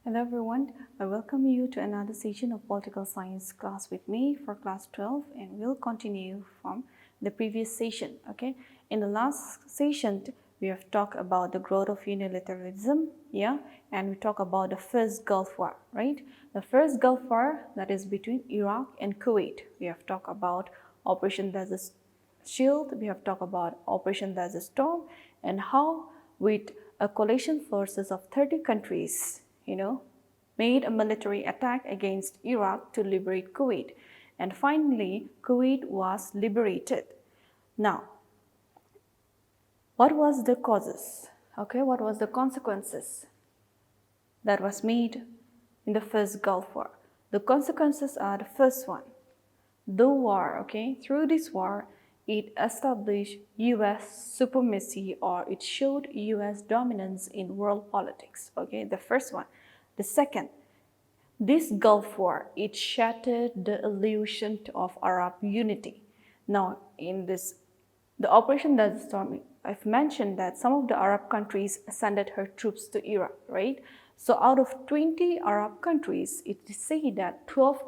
Hello everyone, I welcome you to another session of Political Science class with me for class 12, and we'll continue from the previous session. Okay, in the last session we have talked about the growth of unilateralism, and we talk about the first Gulf War, right? The first Gulf War, that is between Iraq and Kuwait. We have talked about Operation Desert Shield, we have talked about Operation Desert Storm, and how with a coalition forces of 30 countries, made a military attack against Iraq to liberate Kuwait. And finally, Kuwait was liberated. Now, what was the causes? Okay, what was the consequences that was made in the first Gulf War? The consequences are the first one. The war, through this war, it established U.S. supremacy, or it showed U.S. dominance in world politics, the first one. The second, this Gulf War, it shattered the illusion of Arab unity. Now, in the Operation Desert Storm, I've mentioned that some of the Arab countries sent her troops to Iraq, right? So out of 20 Arab countries, it is said that 12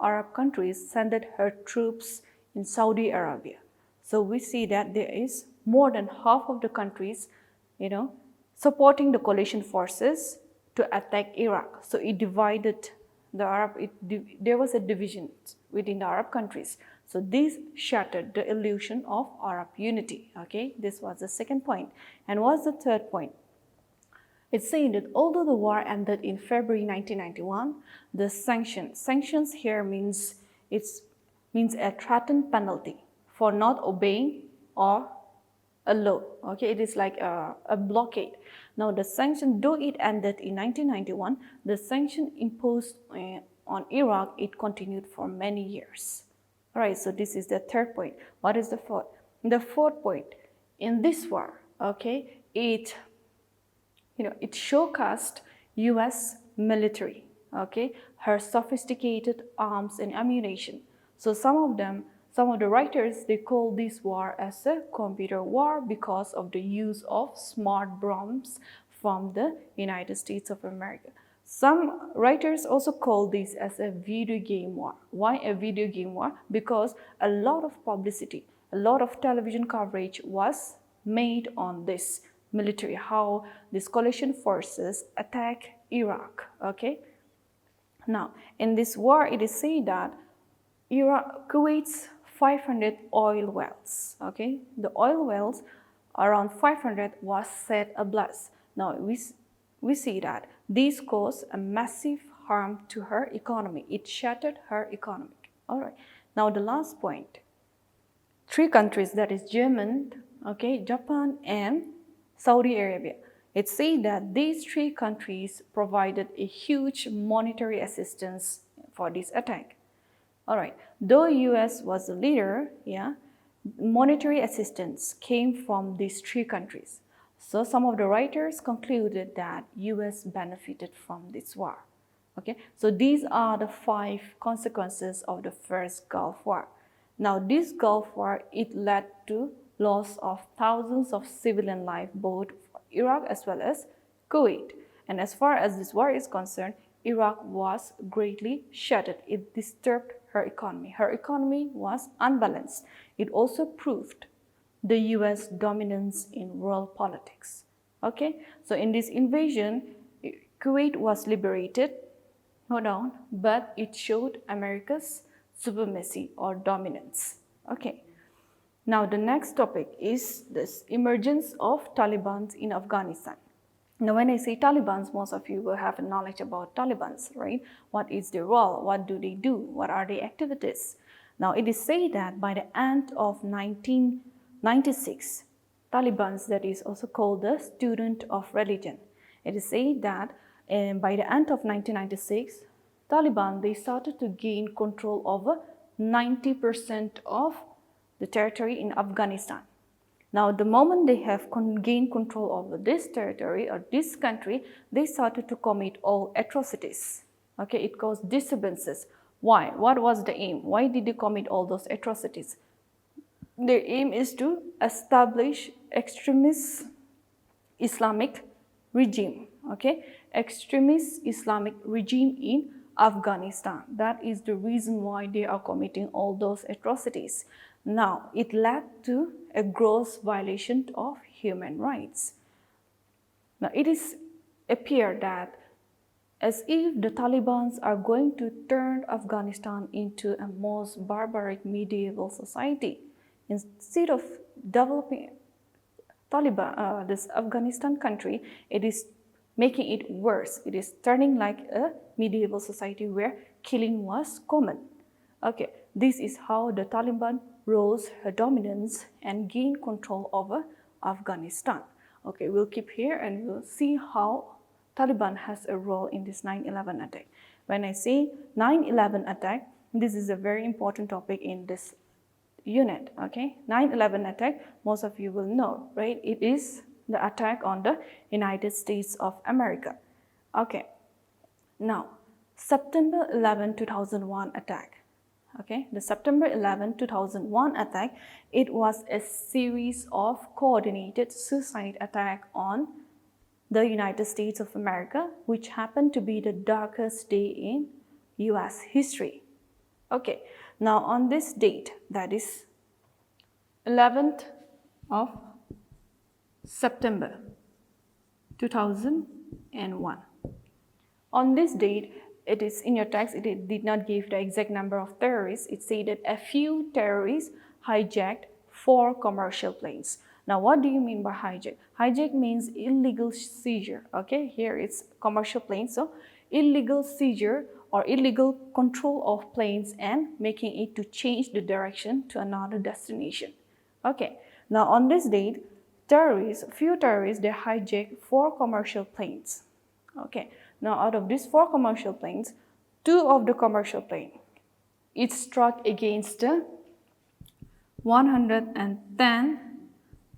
Arab countries sent her troops in Saudi Arabia. So we see that there is more than half of the countries, supporting the coalition forces to attack Iraq. So it divided the Arab, there was a division within the Arab countries. So this shattered the illusion of Arab unity. This was the second point. And what's the third point? It's saying that although the war ended in February 1991, the sanctions here means a threatened penalty for not obeying or a law. It is like a blockade. Now the sanction, though it ended in 1991, the sanction imposed on Iraq, it continued for many years. All right, so this is the third point. What is the fourth? The fourth point, in this war, it showcased U.S. military, her sophisticated arms and ammunition. So some of the writers, they call this war as a computer war because of the use of smart bombs from the United States of America. Some writers also call this as a video game war. Why a video game war? Because a lot of publicity, a lot of television coverage was made on this military, how these coalition forces attack Iraq. Now, in this war, it is said that Kuwait's 500 oil wells, the oil wells, around 500 was set ablaze. Now, we see that this caused a massive harm to her economy. It shattered her economy. All right. Now, the last point. 3 countries, that is Germany, Japan, and Saudi Arabia. It's said that these 3 countries provided a huge monetary assistance for this attack. All right, though US was the leader, monetary assistance came from these 3 countries. So some of the writers concluded that US benefited from this war. So these are the 5 consequences of the first Gulf War. Now this Gulf War, it led to loss of thousands of civilian lives, both Iraq as well as Kuwait. And as far as this war is concerned, Iraq was greatly shattered. It disturbed her economy. Her economy was unbalanced. It also proved the US dominance in world politics. So in this invasion, Kuwait was liberated, no doubt, but it showed America's supremacy or dominance. Now the next topic is this emergence of Taliban in Afghanistan. Now when I say Taliban, most of you will have knowledge about Taliban, right? What is their role? What do they do? What are their activities? Now it is said that by the end of 1996, Taliban, that is also called the student of religion. It is said that by the end of 1996, Taliban, they started to gain control over 90% of the territory in Afghanistan. Now, the moment they have gained control over this territory or this country, they started to commit all atrocities. It caused disturbances. Why? What was the aim? Why did they commit all those atrocities? Their aim is to establish extremist Islamic regime. okay, extremist Islamic regime in Afghanistan. That is the reason why they are committing all those atrocities. Now, it led to a gross violation of human rights. Now, it is appear that as if the Taliban are going to turn Afghanistan into a most barbaric medieval society. Instead of developing this Afghanistan country, it is making it worse. It is turning like a medieval society where killing was common. Okay, this is how the Taliban rose her dominance and gained control over Afghanistan. Okay, we'll keep here and we'll see how Taliban has a role in this 9/11 attack. When I say 9/11 attack, this is a very important topic in this unit. Okay, 9/11 attack, most of you will know, right? It is the attack on the United States of America. Okay, now September 11, 2001 attack. Okay, the September 11, 2001 attack, it was a series of coordinated suicide attack on the United States of America, which happened to be the darkest day in US history. Okay, now on this date, that is 11th of September 2001. On this date, it is in your text, it did not give the exact number of terrorists. It said that a few terrorists hijacked 4 commercial planes. Now, what do you mean by hijack? Hijack means illegal seizure. Okay, here it's commercial planes. So, illegal seizure or illegal control of planes and making it to change the direction to another destination. Okay, now on this date, few terrorists, they hijacked 4 commercial planes. Okay, now out of these 4 commercial planes, 2 of the commercial planes, it struck against the 110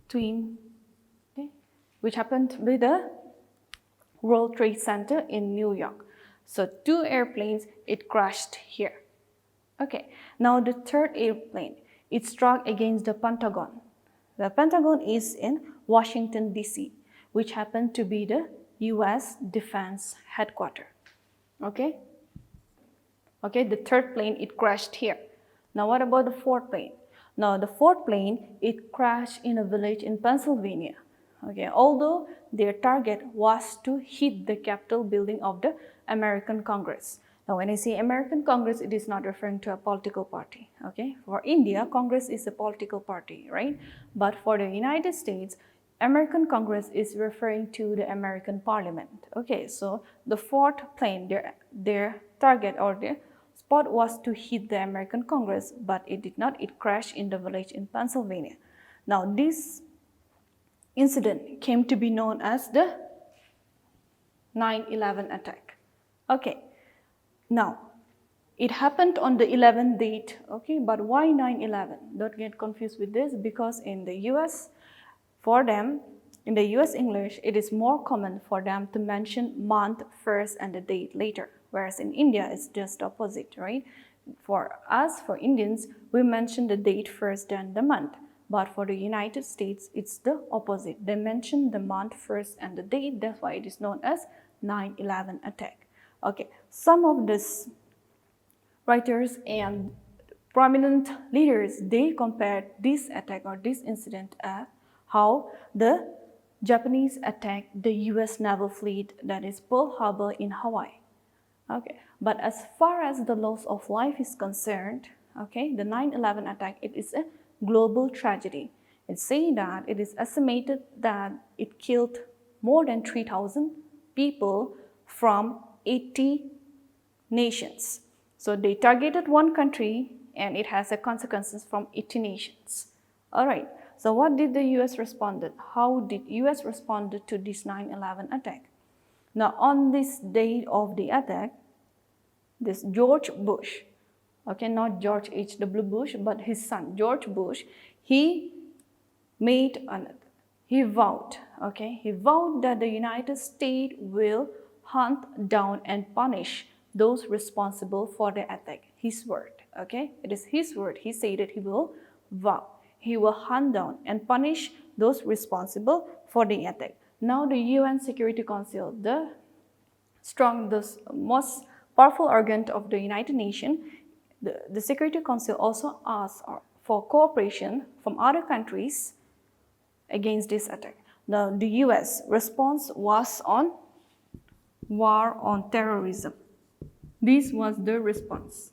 twin, okay, which happened to be the World Trade Center in New York. So 2 airplanes, it crashed here. Okay, now the 3rd airplane, it struck against the Pentagon. The Pentagon is in Washington, D.C., which happened to be the US Defense Headquarters. Okay? Okay, the 3rd plane, it crashed here. Now what about the 4th plane? Now the 4th plane, it crashed in a village in Pennsylvania. Okay, although their target was to hit the Capitol building of the American Congress. Now when I say American Congress, it is not referring to a political party. Okay, for India, Congress is a political party, right? But for the United States, American Congress is referring to the American Parliament. Okay, so the 4th plane, their target or their spot was to hit the American Congress, but it did not. It crashed in the village in Pennsylvania. Now this incident came to be known as the 9/11 attack. Okay, now it happened on the 11th date. Okay, but why 9/11? Don't get confused with this, because in the US, for them, in the US English, it is more common for them to mention month first and the date later, whereas in India, it's just opposite, right? For us, for Indians, we mention the date first, then the month. But for the United States, it's the opposite. They mention the month first and the date. That's why it is known as 9/11 attack. Okay, some of these writers and prominent leaders, they compared this attack or this incident as how the Japanese attacked the US naval fleet, that is Pearl Harbor in Hawaii. Okay, but as far as the loss of life is concerned, okay, the 9/11 attack, it is a global tragedy. It's saying that it is estimated that it killed more than 3,000 people from 80 nations. So they targeted one country and it has a consequences from 80 nations. All right. So what did the US responded? How did US responded to this 9/11 attack? Now on this day of the attack, this George Bush, okay, not George H.W. Bush, but his son, George Bush, he vowed that the United States will hunt down and punish those responsible for the attack. His word, okay? It is his word. He said that he will hunt down and punish those responsible for the attack. Now the UN Security Council, the most powerful organ of the United Nations, the Security Council also asked for cooperation from other countries against this attack. Now, the US response was on war on terrorism. This was the response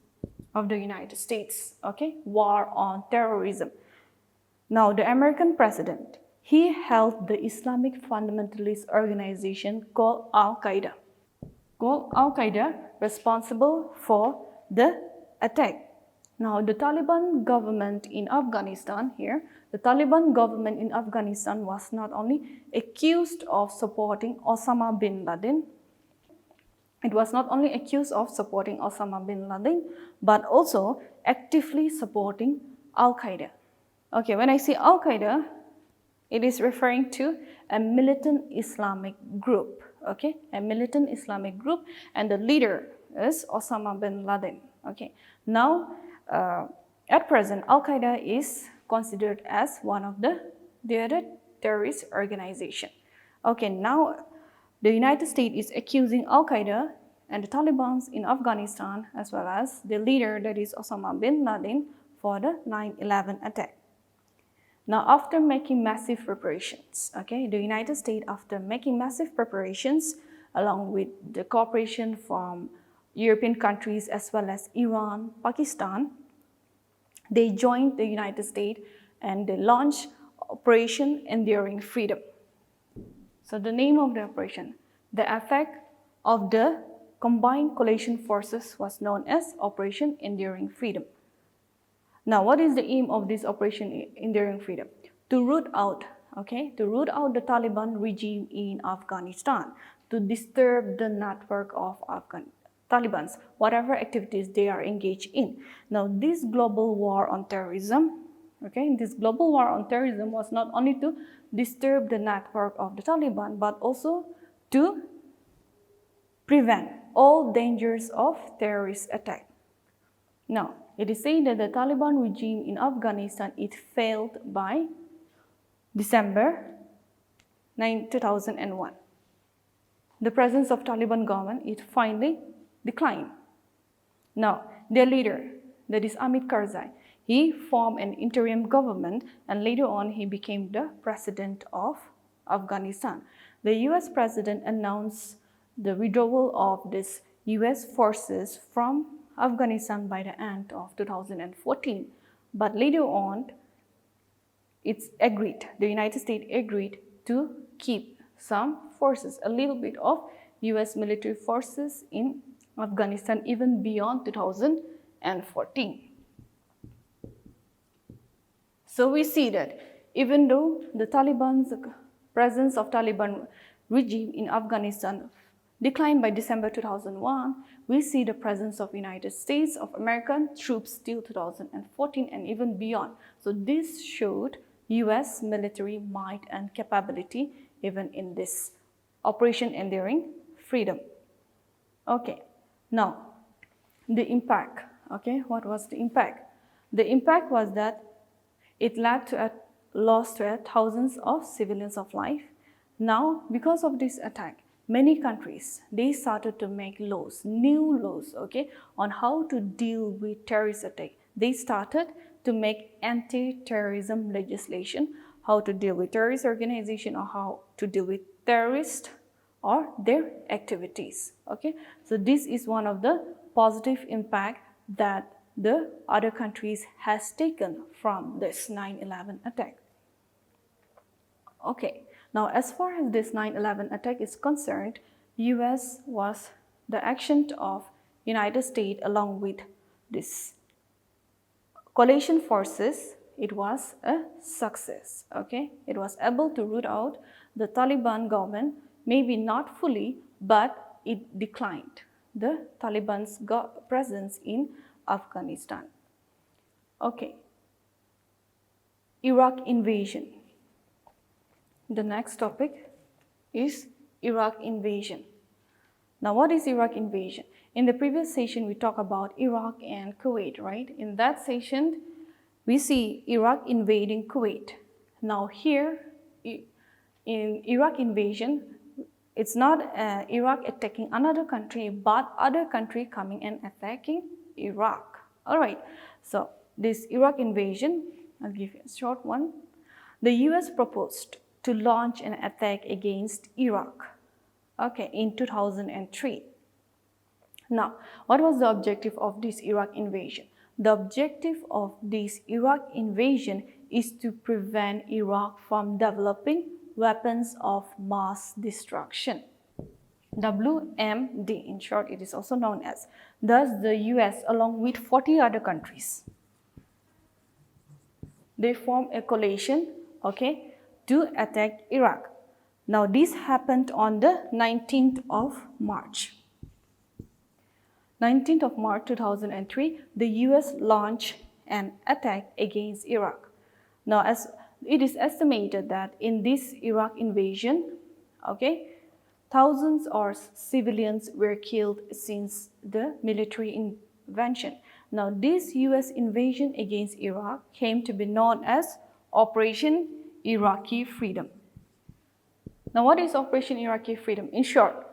of the United States, okay? War on terrorism. Now, the American president, he held the Islamic fundamentalist organization called Al-Qaeda. Responsible for the attack. Now, the Taliban government in Afghanistan here, the Taliban government in Afghanistan was not only accused of supporting Osama bin Laden, it was not only accused of supporting Osama bin Laden, but also actively supporting Al-Qaeda. Okay, when I say Al-Qaeda, it is referring to a militant Islamic group, okay? A militant Islamic group, and the leader is Osama bin Laden, okay? Now, at present, Al-Qaeda is considered as one of the other terrorist organization. Okay, now the United States is accusing Al-Qaeda and the Taliban in Afghanistan, as well as the leader, that is Osama bin Laden, for the 9/11 attack. Now, after making massive preparations, okay, the United States, after making massive preparations, along with the cooperation from European countries as well as Iran, Pakistan, they joined the United States and they launched Operation Enduring Freedom. So the name of the operation, the effect of the combined coalition forces was known as Operation Enduring Freedom. Now, what is the aim of this Operation Enduring Freedom? To root out the Taliban regime in Afghanistan, to disturb the network of Taliban's, whatever activities they are engaged in. Now, this global war on terrorism, this global war on terrorism was not only to disturb the network of the Taliban, but also to prevent all dangers of terrorist attack. Now, it is said that the Taliban regime in Afghanistan, it failed by December 2001. The presence of Taliban government, it finally declined. Now, their leader, that is Hamid Karzai, he formed an interim government and later on he became the president of Afghanistan. The US president announced the withdrawal of these US forces from Afghanistan by the end of 2014. But later on, the United States agreed to keep some forces, a little bit of US military forces in Afghanistan even beyond 2014. So we see that even though the presence of Taliban regime in Afghanistan declined by December 2001, we see the presence of United States of American troops till 2014 and even beyond. So this showed US military might and capability even in this Operation Enduring Freedom. Okay, now the impact. Okay, what was the impact? The impact was that it led to a loss to thousands of civilians of life. Now, because of this attack, many countries, they started to make laws, new laws, okay, on how to deal with terrorist attack. They started to make anti-terrorism legislation, how to deal with terrorist organization or how to deal with terrorists or their activities, okay. So this is one of the positive impact that the other countries has taken from this 9/11 attack. Okay, now as far as this 9/11 attack is concerned, US was the action of United States along with this coalition forces, it was a success, okay. It was able to root out the Taliban government, maybe not fully, but it declined the Taliban's presence in Afghanistan. Okay, Iraq invasion. The next topic is Iraq invasion. Now, what is Iraq invasion? In the previous session, we talked about Iraq and Kuwait, right? In that session, we see Iraq invading Kuwait. Now here, in Iraq invasion, it's not Iraq attacking another country, but other country coming and attacking Iraq. All right, so this Iraq invasion, I'll give you a short one. The US proposed to launch an attack against Iraq, okay, in 2003. Now, what was the objective of this Iraq invasion? The objective of this Iraq invasion is to prevent Iraq from developing weapons of mass destruction. WMD, in short, it is also known as. Thus, the US, along with 40 other countries, they form a coalition, okay, to attack Iraq. Now, this happened on the 19th of March. 19th of March 2003, the US launched an attack against Iraq. Now, as it is estimated that in this Iraq invasion, okay, thousands of civilians were killed since the military intervention. Now, this US invasion against Iraq came to be known as Operation Iraqi Freedom. Now, what is Operation Iraqi Freedom? In short,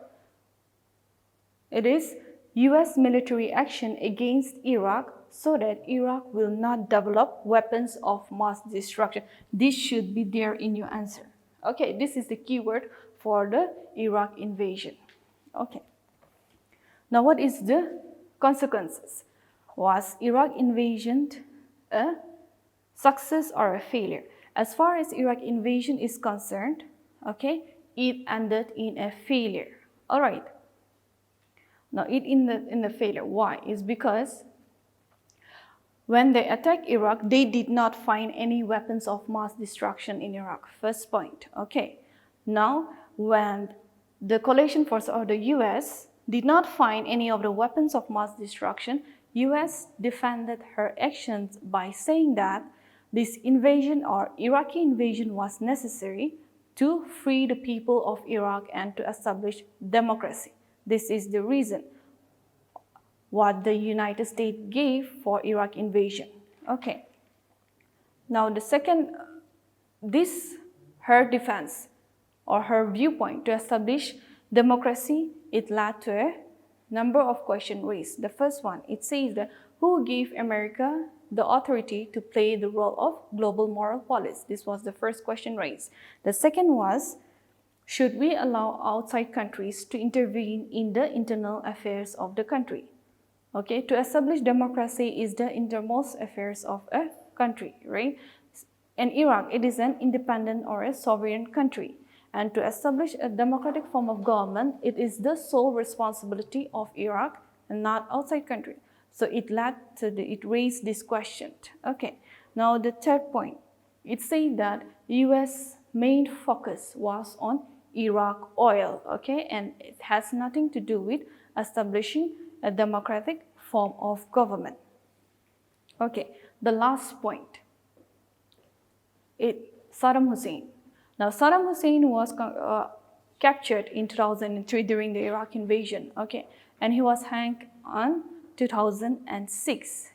it is US military action against Iraq so that Iraq will not develop weapons of mass destruction. This should be there in your answer. Okay, this is the keyword for the Iraq invasion. Okay. Now, what is the consequences? Was Iraq invasion a success or a failure? As far as Iraq invasion is concerned, okay, it ended in a failure. All right. Now, it in the failure. Why? It's because when they attacked Iraq, they did not find any weapons of mass destruction in Iraq. First point. Okay. Now, when the coalition force or the US did not find any of the weapons of mass destruction, US defended her actions by saying that this invasion or Iraqi invasion was necessary to free the people of Iraq and to establish democracy. This is the reason what the United States gave for Iraq invasion. Okay. Now the second, her defense or her viewpoint to establish democracy, it led to a number of questions raised. The first one, it says that who gave America the authority to play the role of global moral police? This was the first question raised. The second was, should we allow outside countries to intervene in the internal affairs of the country? Okay, to establish democracy is the innermost affairs of a country, right? In Iraq, it is an independent or a sovereign country. And to establish a democratic form of government, it is the sole responsibility of Iraq and not outside country. So it raised this question. Okay, now the third point, it said that US main focus was on Iraq oil, okay, and it has nothing to do with establishing a democratic form of government. Okay, the last point, Saddam Hussein. Now, Saddam Hussein was captured in 2003 during the Iraq invasion, okay, and he was hanged on 2006.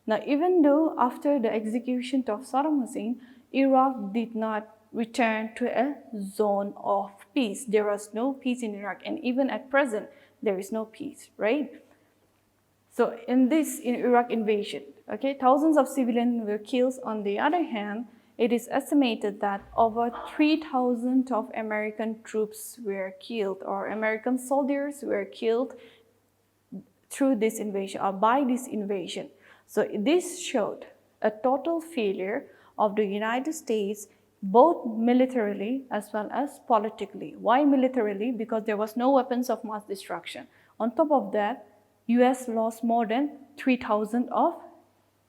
Now, even though after the execution of Saddam Hussein, Iraq did not return to a zone of peace. There was no peace in Iraq, and even at present, there is no peace, right? So, in Iraq invasion, okay, thousands of civilians were killed. On the other hand, it is estimated that over 3,000 of American troops were killed, or American soldiers were killed through this invasion or by this invasion. So this showed a total failure of the United States, both militarily as well as politically. Why militarily? Because there was no weapons of mass destruction. On top of that, US lost more than 3,000 of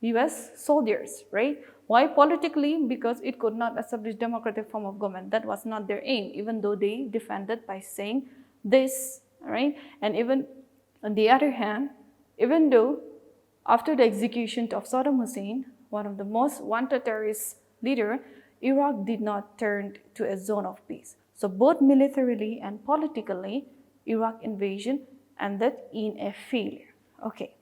US soldiers, right? Why politically? Because it could not establish democratic form of government. That was not their aim, even though they defended by saying this, right? And even on the other hand, even though after the execution of Saddam Hussein, one of the most wanted terrorist leader, Iraq did not turn to a zone of peace. So both militarily and politically, Iraq invasion ended in a failure. Okay.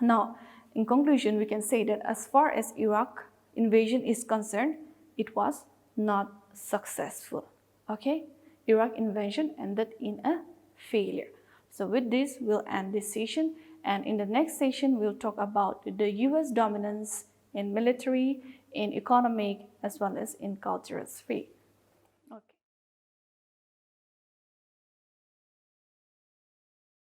Now, in conclusion, we can say that as far as Iraq invasion is concerned, it was not successful. Okay, Iraq invasion ended in a failure. So with this, we'll end this session, and in the next session, we'll talk about the US dominance in military, in economic, as well as in cultural sphere.